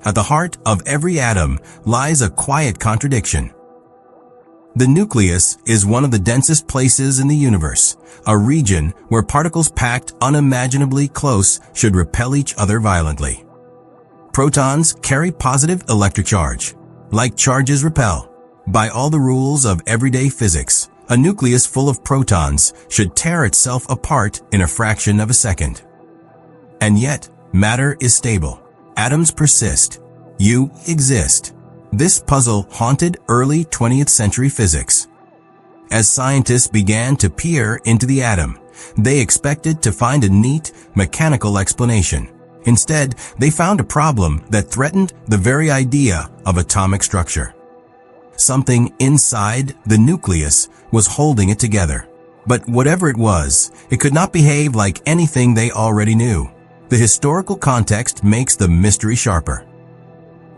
At the heart of every atom lies a quiet contradiction. The nucleus is one of the densest places in the universe, a region where particles packed unimaginably close should repel each other violently. Protons carry positive electric charge. Like charges repel. By all the rules of everyday physics, a nucleus full of protons should tear itself apart in a fraction of a second. And yet, matter is stable. Atoms persist. You exist. This puzzle haunted early 20th century physics. As scientists began to peer into the atom, they expected to find a neat, mechanical explanation. Instead, they found a problem that threatened the very idea of atomic structure. Something inside the nucleus was holding it together. But whatever it was, it could not behave like anything they already knew. The historical context makes the mystery sharper.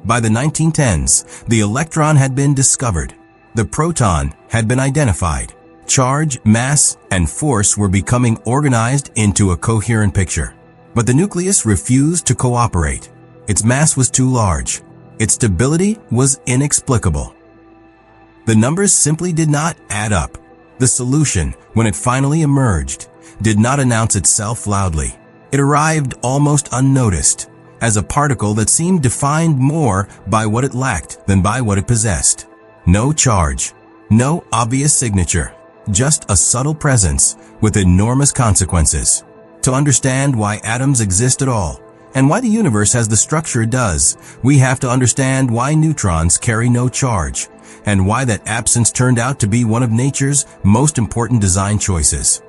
By the 1910s, the electron had been discovered. The proton had been identified. Charge, mass, and force were becoming organized into a coherent picture. But the nucleus refused to cooperate. Its mass was too large. Its stability was inexplicable. The numbers simply did not add up. The solution, when it finally emerged, did not announce itself loudly. It arrived almost unnoticed, as a particle that seemed defined more by what it lacked than by what it possessed. No charge, no obvious signature, just a subtle presence with enormous consequences. To understand why atoms exist at all, and why the universe has the structure it does, we have to understand why neutrons carry no charge, and why that absence turned out to be one of nature's most important design choices.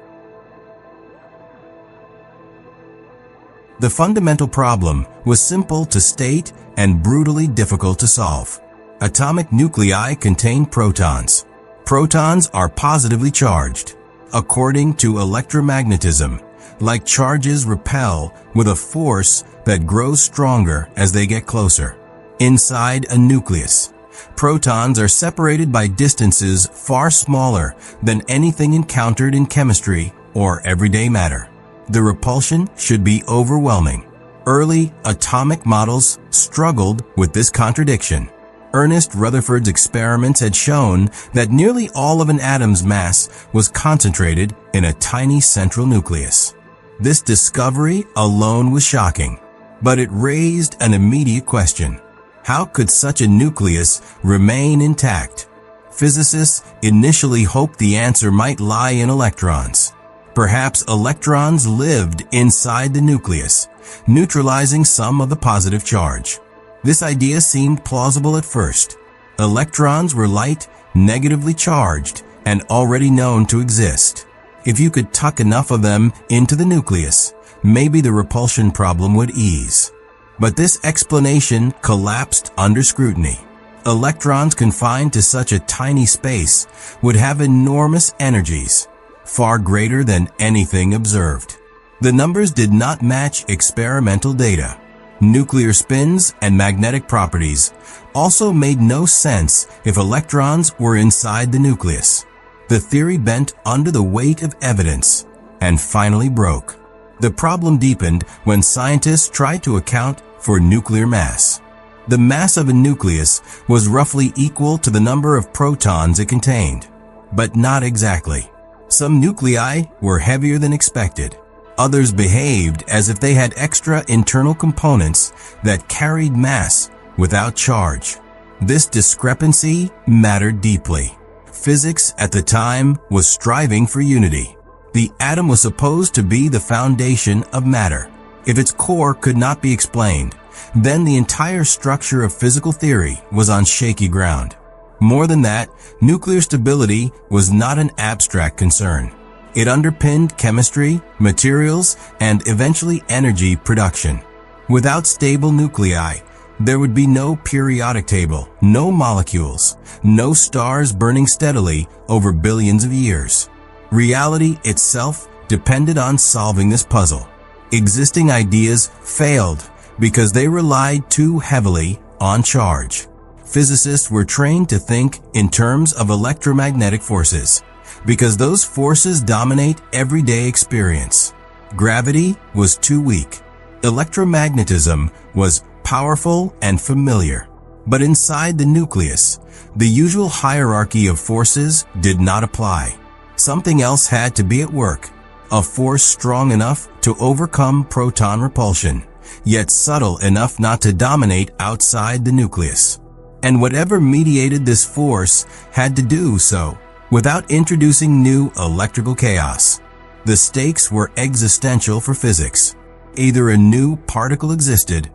The fundamental problem was simple to state and brutally difficult to solve. Atomic nuclei contain protons. Protons are positively charged. According to electromagnetism, like charges repel with a force that grows stronger as they get closer. Inside a nucleus, protons are separated by distances far smaller than anything encountered in chemistry or everyday matter. The repulsion should be overwhelming. Early atomic models struggled with this contradiction. Ernest Rutherford's experiments had shown that nearly all of an atom's mass was concentrated in a tiny central nucleus. This discovery alone was shocking, but it raised an immediate question. How could such a nucleus remain intact? Physicists initially hoped the answer might lie in electrons. Perhaps electrons lived inside the nucleus, neutralizing some of the positive charge. This idea seemed plausible at first. Electrons were light, negatively charged, and already known to exist. If you could tuck enough of them into the nucleus, maybe the repulsion problem would ease. But this explanation collapsed under scrutiny. Electrons confined to such a tiny space would have enormous energies, far greater than anything observed. The numbers did not match experimental data. Nuclear spins and magnetic properties also made no sense if electrons were inside the nucleus. The theory bent under the weight of evidence and finally broke. The problem deepened when scientists tried to account for nuclear mass. The mass of a nucleus was roughly equal to the number of protons it contained, but not exactly. Some nuclei were heavier than expected. Others behaved as if they had extra internal components that carried mass without charge. This discrepancy mattered deeply. Physics at the time was striving for unity. The atom was supposed to be the foundation of matter. If its core could not be explained, then the entire structure of physical theory was on shaky ground. More than that, nuclear stability was not an abstract concern. It underpinned chemistry, materials, and eventually energy production. Without stable nuclei, there would be no periodic table, no molecules, no stars burning steadily over billions of years. Reality itself depended on solving this puzzle. Existing ideas failed because they relied too heavily on charge. Physicists were trained to think in terms of electromagnetic forces, because those forces dominate everyday experience. Gravity was too weak. Electromagnetism was powerful and familiar. But inside the nucleus, the usual hierarchy of forces did not apply. Something else had to be at work, a force strong enough to overcome proton repulsion, yet subtle enough not to dominate outside the nucleus. And whatever mediated this force had to do so without introducing new electrical chaos. The stakes were existential for physics. Either a new particle existed,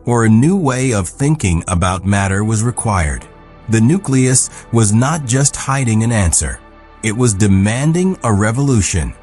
or a new way of thinking about matter was required. The nucleus was not just hiding an answer. It was demanding a revolution.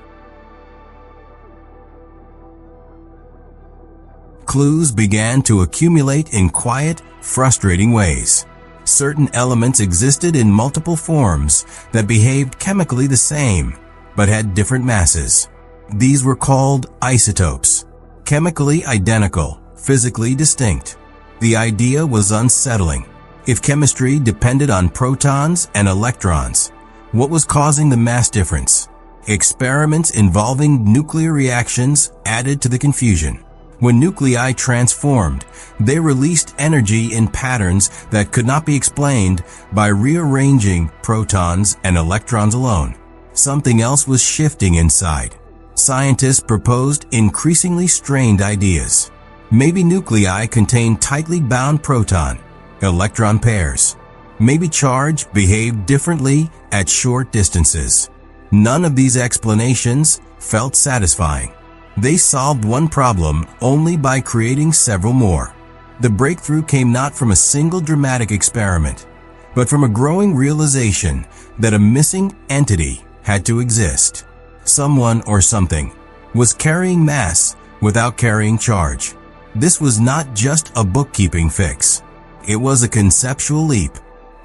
Clues began to accumulate in quiet, frustrating ways. Certain elements existed in multiple forms that behaved chemically the same, but had different masses. These were called isotopes. Chemically identical, physically distinct. The idea was unsettling. If chemistry depended on protons and electrons, what was causing the mass difference? Experiments involving nuclear reactions added to the confusion. When nuclei transformed, they released energy in patterns that could not be explained by rearranging protons and electrons alone. Something else was shifting inside. Scientists proposed increasingly strained ideas. Maybe nuclei contained tightly bound proton-electron pairs. Maybe charge behaved differently at short distances. None of these explanations felt satisfying. They solved one problem only by creating several more. The breakthrough came not from a single dramatic experiment, but from a growing realization that a missing entity had to exist. Someone or something was carrying mass without carrying charge. This was not just a bookkeeping fix. It was a conceptual leap.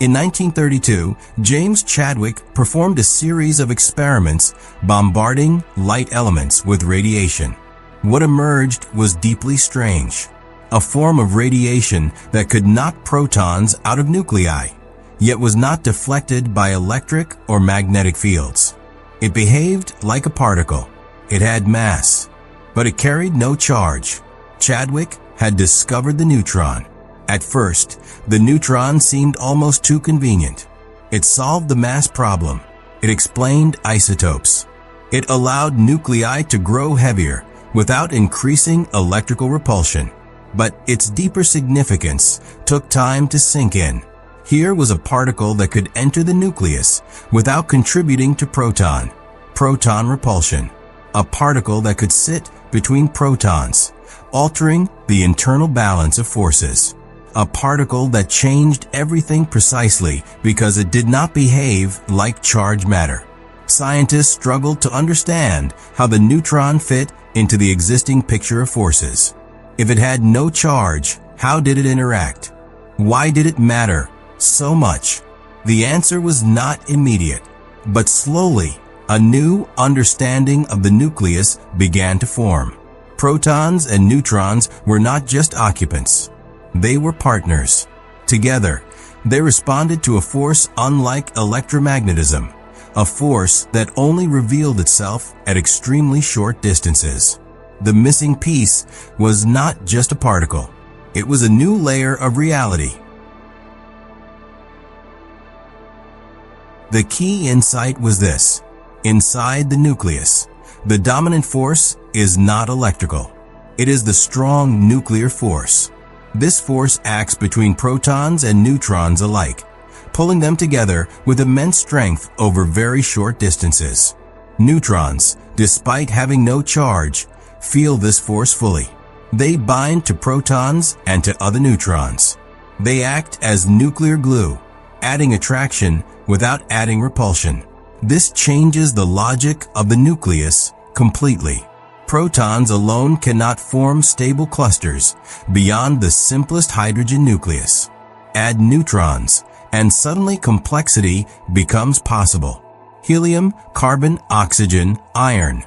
In 1932, James Chadwick performed a series of experiments bombarding light elements with radiation. What emerged was deeply strange. A form of radiation that could knock protons out of nuclei, yet was not deflected by electric or magnetic fields. It behaved like a particle. It had mass, but it carried no charge. Chadwick had discovered the neutron. At first, the neutron seemed almost too convenient. It solved the mass problem. It explained isotopes. It allowed nuclei to grow heavier without increasing electrical repulsion. But its deeper significance took time to sink in. Here was a particle that could enter the nucleus without contributing to proton repulsion. A particle that could sit between protons, altering the internal balance of forces. A particle that changed everything precisely because it did not behave like charged matter. Scientists struggled to understand how the neutron fit into the existing picture of forces. If it had no charge, how did it interact? Why did it matter so much? The answer was not immediate, but slowly, a new understanding of the nucleus began to form. Protons and neutrons were not just occupants. They were partners. Together, they responded to a force unlike electromagnetism, a force that only revealed itself at extremely short distances. The missing piece was not just a particle. It was a new layer of reality. The key insight was this. Inside the nucleus, the dominant force is not electrical. It is the strong nuclear force. This force acts between protons and neutrons alike, pulling them together with immense strength over very short distances. Neutrons, despite having no charge, feel this force fully. They bind to protons and to other neutrons. They act as nuclear glue, adding attraction without adding repulsion. This changes the logic of the nucleus completely. Protons alone cannot form stable clusters beyond the simplest hydrogen nucleus. Add neutrons, and suddenly complexity becomes possible. Helium, carbon, oxygen, iron,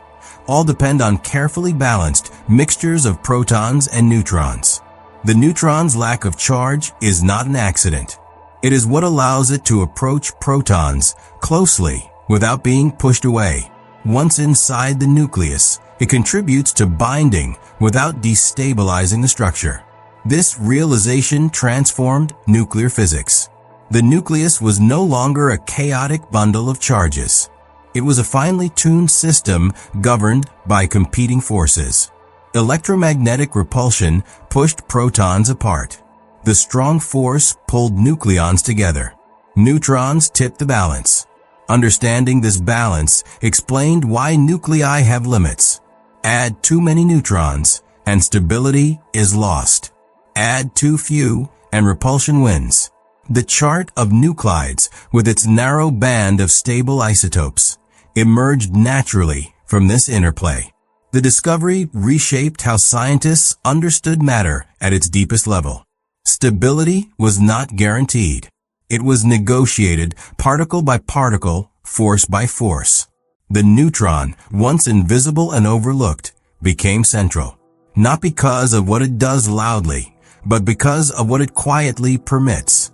all depend on carefully balanced mixtures of protons and neutrons. The neutron's lack of charge is not an accident. It is what allows it to approach protons closely without being pushed away. Once inside the nucleus, it contributes to binding without destabilizing the structure. This realization transformed nuclear physics. The nucleus was no longer a chaotic bundle of charges. It was a finely tuned system governed by competing forces. Electromagnetic repulsion pushed protons apart. The strong force pulled nucleons together. Neutrons tipped the balance. Understanding this balance explained why nuclei have limits. Add too many neutrons, and stability is lost. Add too few, and repulsion wins. The chart of nuclides, with its narrow band of stable isotopes, emerged naturally from this interplay. The discovery reshaped how scientists understood matter at its deepest level. Stability was not guaranteed. It was negotiated particle by particle, force by force. The neutron, once invisible and overlooked, became central, not because of what it does loudly, but because of what it quietly permits.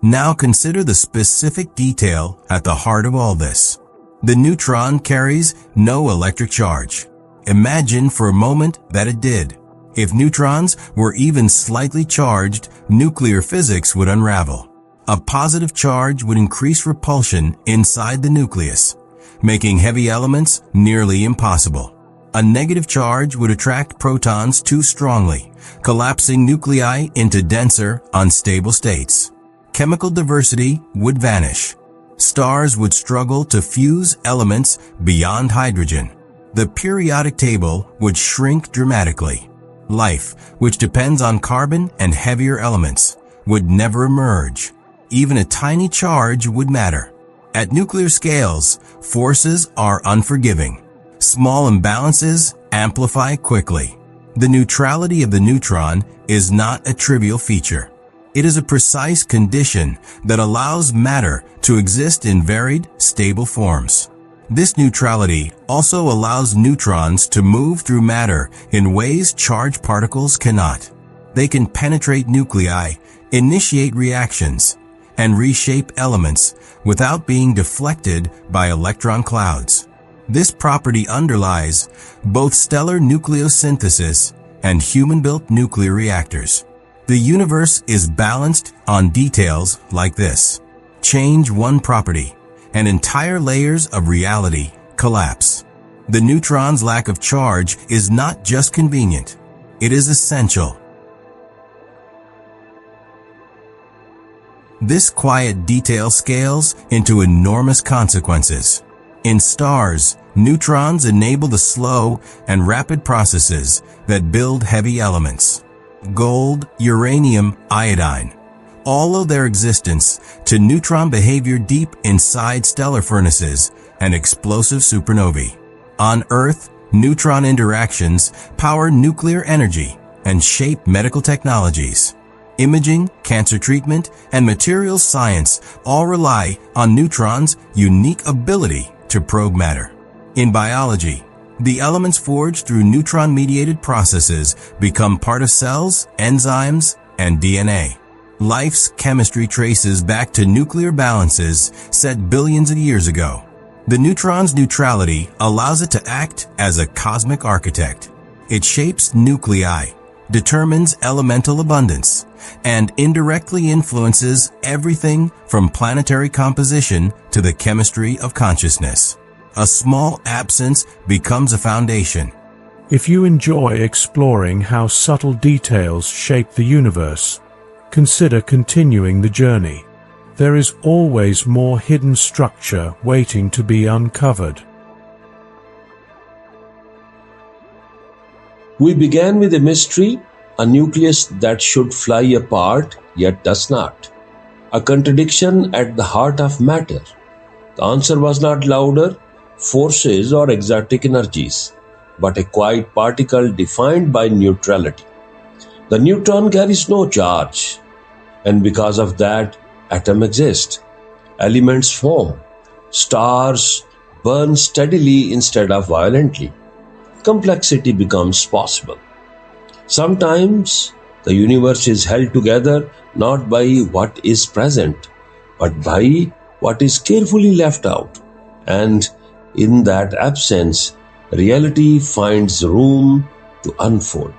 Now consider the specific detail at the heart of all this. The neutron carries no electric charge. Imagine for a moment that it did. If neutrons were even slightly charged, nuclear physics would unravel. A positive charge would increase repulsion inside the nucleus, making heavy elements nearly impossible. A negative charge would attract protons too strongly, collapsing nuclei into denser, unstable states. Chemical diversity would vanish. Stars would struggle to fuse elements beyond hydrogen. The periodic table would shrink dramatically. Life, which depends on carbon and heavier elements, would never emerge. Even a tiny charge would matter. At nuclear scales, forces are unforgiving. Small imbalances amplify quickly. The neutrality of the neutron is not a trivial feature. It is a precise condition that allows matter to exist in varied, stable forms. This neutrality also allows neutrons to move through matter in ways charged particles cannot. They can penetrate nuclei, initiate reactions, and reshape elements without being deflected by electron clouds. This property underlies both stellar nucleosynthesis and human-built nuclear reactors. The universe is balanced on details like this. Change one property, and entire layers of reality collapse. The neutron's lack of charge is not just convenient, it is essential. This quiet detail scales into enormous consequences. In stars, neutrons enable the slow and rapid processes that build heavy elements. Gold, uranium, iodine. All owe their existence to neutron behavior deep inside stellar furnaces and explosive supernovae. On Earth, neutron interactions power nuclear energy and shape medical technologies. Imaging, cancer treatment, and materials science all rely on neutrons' unique ability to probe matter. In biology, the elements forged through neutron-mediated processes become part of cells, enzymes, and DNA. Life's chemistry traces back to nuclear balances set billions of years ago. The neutron's neutrality allows it to act as a cosmic architect. It shapes nuclei, determines elemental abundance, and indirectly influences everything from planetary composition to the chemistry of consciousness. A small absence becomes a foundation. If you enjoy exploring how subtle details shape the universe, consider continuing the journey. There is always more hidden structure waiting to be uncovered. We began with a mystery, a nucleus that should fly apart yet does not. A contradiction at the heart of matter. The answer was not louder forces or exotic energies, but a quiet particle defined by neutrality. The neutron carries no charge, and because of that, atoms exist. Elements form. Stars burn steadily instead of violently. Complexity becomes possible. Sometimes the universe is held together not by what is present, but by what is carefully left out. And in that absence, reality finds room to unfold.